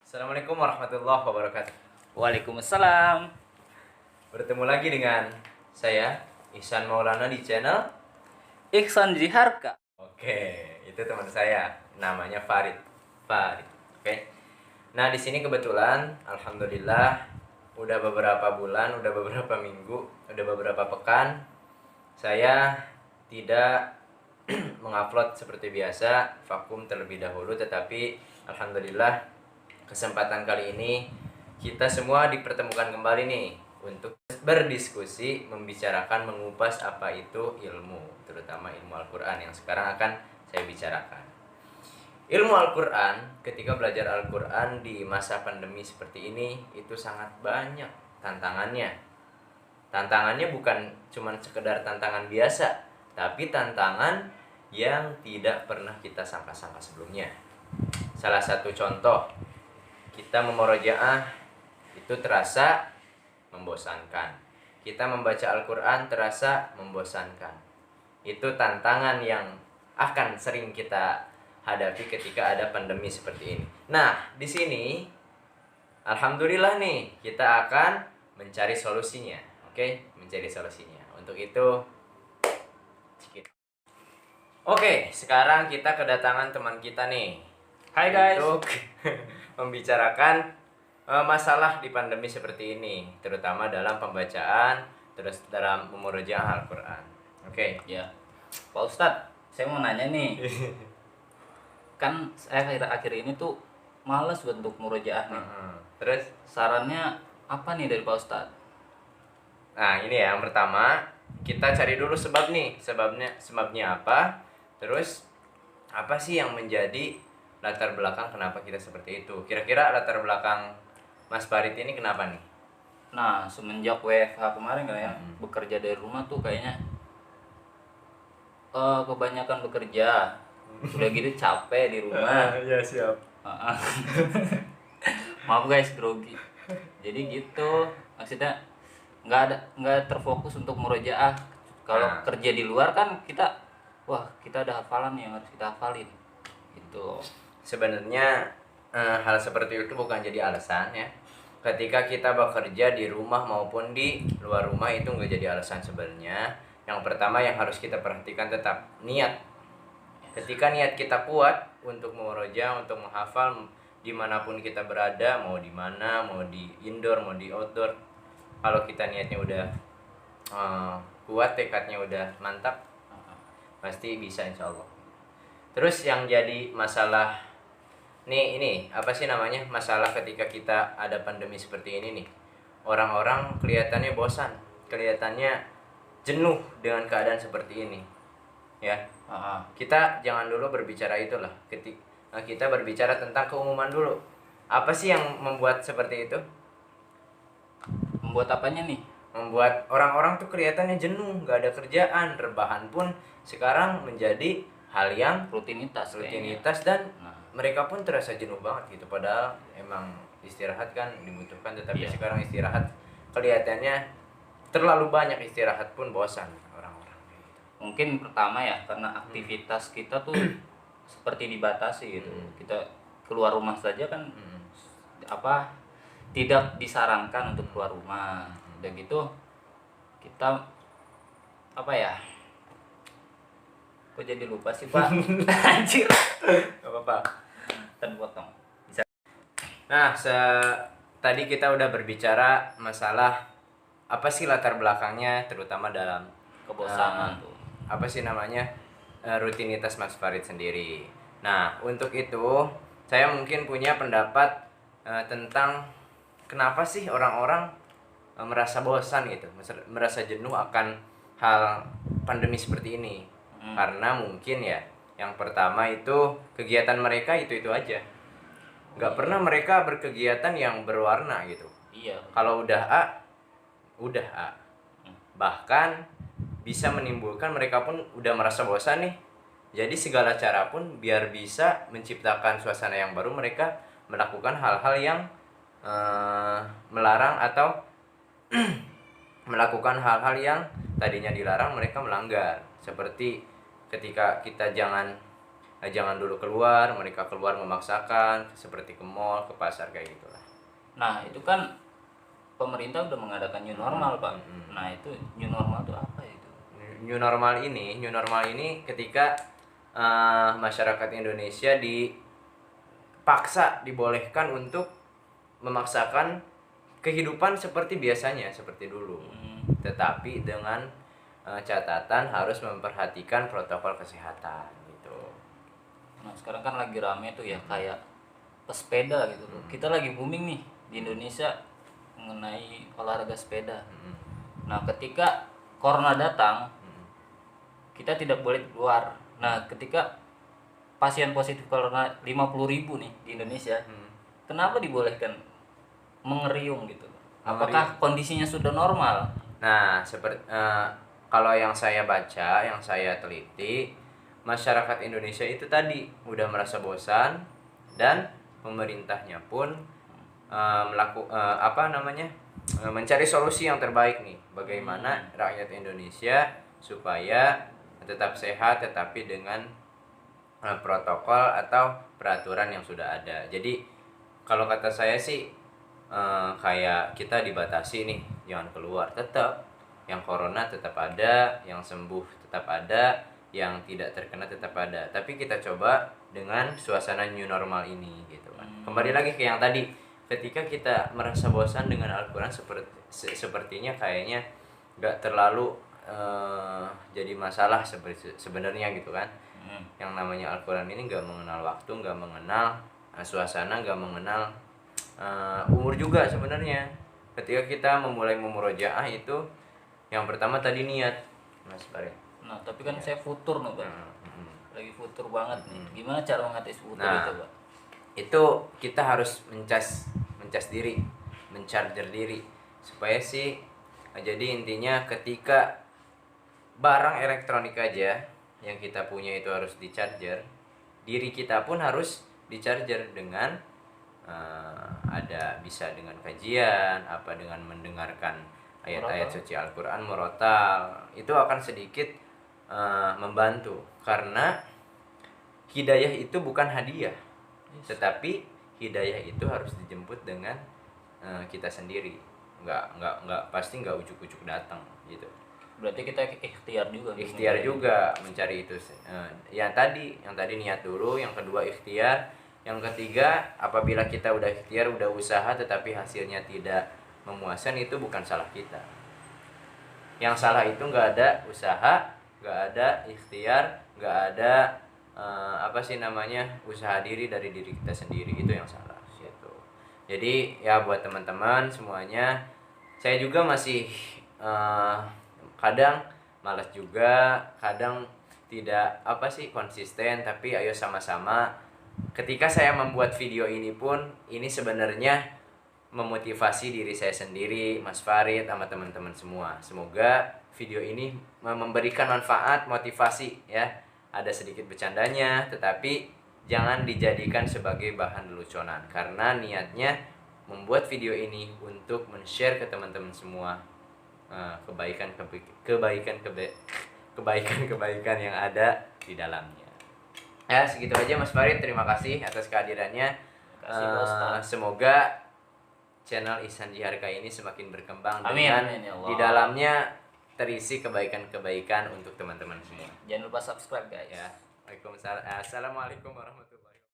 Assalamualaikum warahmatullahi wabarakatuh. Waalaikumsalam. Bertemu lagi dengan saya Ihsan Maulana di channel. Ihsan Jiharka. Oke, itu teman saya, namanya Farid. Farid. Oke. Nah, di sini kebetulan alhamdulillah udah beberapa bulan, udah beberapa minggu, udah beberapa pekan saya tidak mengupload seperti biasa, vakum terlebih dahulu, tetapi alhamdulillah kesempatan kali ini kita semua dipertemukan kembali nih untuk berdiskusi, membicarakan, mengupas apa itu ilmu, terutama ilmu Al-Quran yang sekarang akan saya bicarakan. Ilmu Al-Quran, ketika belajar Al-Quran di masa pandemi seperti ini, itu sangat banyak tantangannya. Tantangannya bukan cuma sekedar tantangan biasa, tapi tantangan yang tidak pernah kita sangka-sangka sebelumnya. Salah satu contoh, kita memorojaah itu terasa membosankan. Kita membaca Al-Quran terasa membosankan. Itu tantangan yang akan sering kita hadapi ketika ada pandemi seperti ini. Nah, di sini alhamdulillah nih kita akan mencari solusinya. Oke, mencari solusinya. Untuk itu Oke, sekarang kita kedatangan teman kita nih. Hai guys. Untuk membicarakan masalah di pandemi seperti ini, terutama dalam pembacaan, terus dalam memurojaah Al-Quran. Oke. Ya, Pak Ustadz, saya mau nanya nih. Kan saya akhir-akhir ini tuh males untuk murojaah nih. Terus, Sarannya apa nih dari Pak Ustadz? nah ini ya, yang pertama kita cari dulu sebab nih, sebabnya apa, terus apa sih yang menjadi latar belakang kenapa kita seperti itu. Kira-kira latar belakang Mas Farid ini kenapa nih? Nah, semenjak WFH kemarin kan ya, bekerja dari rumah tuh kayaknya kebanyakan bekerja. Udah gitu capek di rumah. Ya siap. Maaf guys, grogi. Jadi gitu, maksudnya nggak terfokus untuk murojaah. Kalau kerja di luar kan kita ada hafalan yang harus kita hafalin gitu. Sebenarnya hal seperti itu bukan jadi alasan ya. Ketika kita bekerja di rumah maupun di luar rumah itu nggak jadi alasan sebenarnya. Yang pertama yang harus kita perhatikan tetap niat. Ketika niat kita kuat untuk memurojaah, untuk menghafal dimanapun kita berada, mau di mana, mau di indoor, mau di outdoor, kalau kita niatnya udah kuat, tekadnya udah mantap, pasti bisa insya Allah. Terus yang jadi masalah ini apa sih namanya, masalah ketika kita ada pandemi seperti ini nih, orang-orang kelihatannya bosan, kelihatannya jenuh dengan keadaan seperti ini ya. Kita jangan dulu berbicara itulah, kita berbicara tentang keumuman dulu. Apa sih yang membuat seperti itu? Membuat apanya nih? Membuat orang-orang tuh kelihatannya jenuh, nggak ada kerjaan, rebahan pun sekarang menjadi hal yang Rutinitas dan mereka pun terasa jenuh banget gitu. Padahal emang istirahat kan dibutuhkan, tetapi sekarang istirahat kelihatannya terlalu banyak, istirahat pun bosan orang-orang gitu. Mungkin pertama ya karena aktivitas kita tuh seperti dibatasi gitu. Kita keluar rumah saja kan tidak disarankan untuk keluar rumah. Udah gitu kita kok jadi lupa sih Pak. Anjir. Gak apa-apa. Terpotong. Nah, tadi kita udah berbicara masalah apa sih latar belakangnya, terutama dalam Kebosanan tuh. apa sih namanya, rutinitas Mas Farid sendiri. Nah, untuk itu saya mungkin punya pendapat tentang kenapa sih orang-orang merasa bosan gitu, merasa jenuh akan hal pandemi seperti ini. Karena mungkin ya, yang pertama itu kegiatan mereka itu aja. Nggak pernah mereka berkegiatan yang berwarna gitu. Iya. Kalau udah A. Bahkan bisa menimbulkan mereka pun udah merasa bosan nih. Jadi segala cara pun biar bisa menciptakan suasana yang baru, mereka melakukan hal-hal yang melarang atau melakukan hal-hal yang tadinya dilarang mereka melanggar. Seperti ketika kita jangan jangan dulu keluar, mereka keluar memaksakan seperti ke mall, ke pasar kayak gitulah. Nah itu kan pemerintah udah mengadakan new normal Pak. Nah itu new normal itu apa itu? New normal ini ketika masyarakat Indonesia dipaksa, dibolehkan untuk memaksakan kehidupan seperti biasanya, seperti dulu. Tetapi dengan catatan harus memperhatikan protokol kesehatan gitu. Nah sekarang kan lagi rame tuh ya kayak pesepeda gitu loh. Kita lagi booming nih di Indonesia mengenai olahraga sepeda. Nah ketika corona datang, kita tidak boleh keluar. Nah ketika pasien positif corona 50.000 nih di Indonesia, kenapa dibolehkan mengeriung gitu? Apakah kondisinya sudah normal? Nah, seperti kalau yang saya baca, yang saya teliti, masyarakat Indonesia itu tadi udah merasa bosan dan pemerintahnya pun mencari solusi yang terbaik nih, bagaimana rakyat Indonesia supaya tetap sehat tetapi dengan protokol atau peraturan yang sudah ada. Jadi kalau kata saya sih kayak kita dibatasi nih, jangan keluar, tetap yang corona tetap ada, yang sembuh tetap ada, yang tidak terkena tetap ada. Tapi kita coba dengan suasana new normal ini gitu kan. Kembali lagi ke yang tadi, ketika kita merasa bosan dengan Al-Quran sepertinya kayaknya nggak terlalu jadi masalah sebenarnya gitu kan. Yang namanya Al-Quran ini nggak mengenal waktu, nggak mengenal suasana, nggak mengenal umur juga sebenarnya. Ketika kita memulai memurojaah itu yang pertama tadi niat, Mas Farid. Nah tapi kan saya futur nih Pak, lagi futur banget nih. Gimana cara mengatasi futur itu Pak? Itu kita harus mencas diri, mencharger diri supaya sih, jadi intinya ketika barang elektronik aja yang kita punya itu harus di-charger, diri kita pun harus di-charger dengan ada bisa dengan kajian, dengan mendengarkan ayat-ayat suci Al-Quran, murotal, itu akan sedikit membantu. Karena hidayah itu bukan hadiah, tetapi hidayah itu harus dijemput dengan kita sendiri. Nggak pasti nggak ujuk-ujuk datang gitu. Berarti kita ikhtiar juga mencari itu. Yang tadi niat dulu, yang kedua ikhtiar, yang ketiga apabila kita udah ikhtiar, udah usaha tetapi hasilnya tidak memuaskan, itu bukan salah kita. Yang salah itu nggak ada usaha, nggak ada ikhtiar, nggak ada usaha diri dari diri kita sendiri, itu yang salah gitu. Jadi ya buat teman-teman semuanya, saya juga masih kadang malas juga, kadang tidak konsisten, tapi ayo sama-sama. Ketika saya membuat video ini pun, ini sebenarnya memotivasi diri saya sendiri, Mas Farid, sama teman-teman semua. Semoga video ini memberikan manfaat, motivasi ya. Ada sedikit bercandanya, tetapi jangan dijadikan sebagai bahan leluconan, karena niatnya membuat video ini untuk men-share ke teman-teman semua kebaikan yang ada di dalamnya. Ya segitu aja Mas Farid, terima kasih atas kehadirannya. Semoga channel Ihsan Jiharka ini semakin berkembang. Amin, dengan amin, ya Allah. Di dalamnya terisi kebaikan-kebaikan untuk teman-teman semua. Jangan lupa subscribe guys. Ya. Waalaikumsalam. Assalamualaikum warahmatullahi wabarakatuh.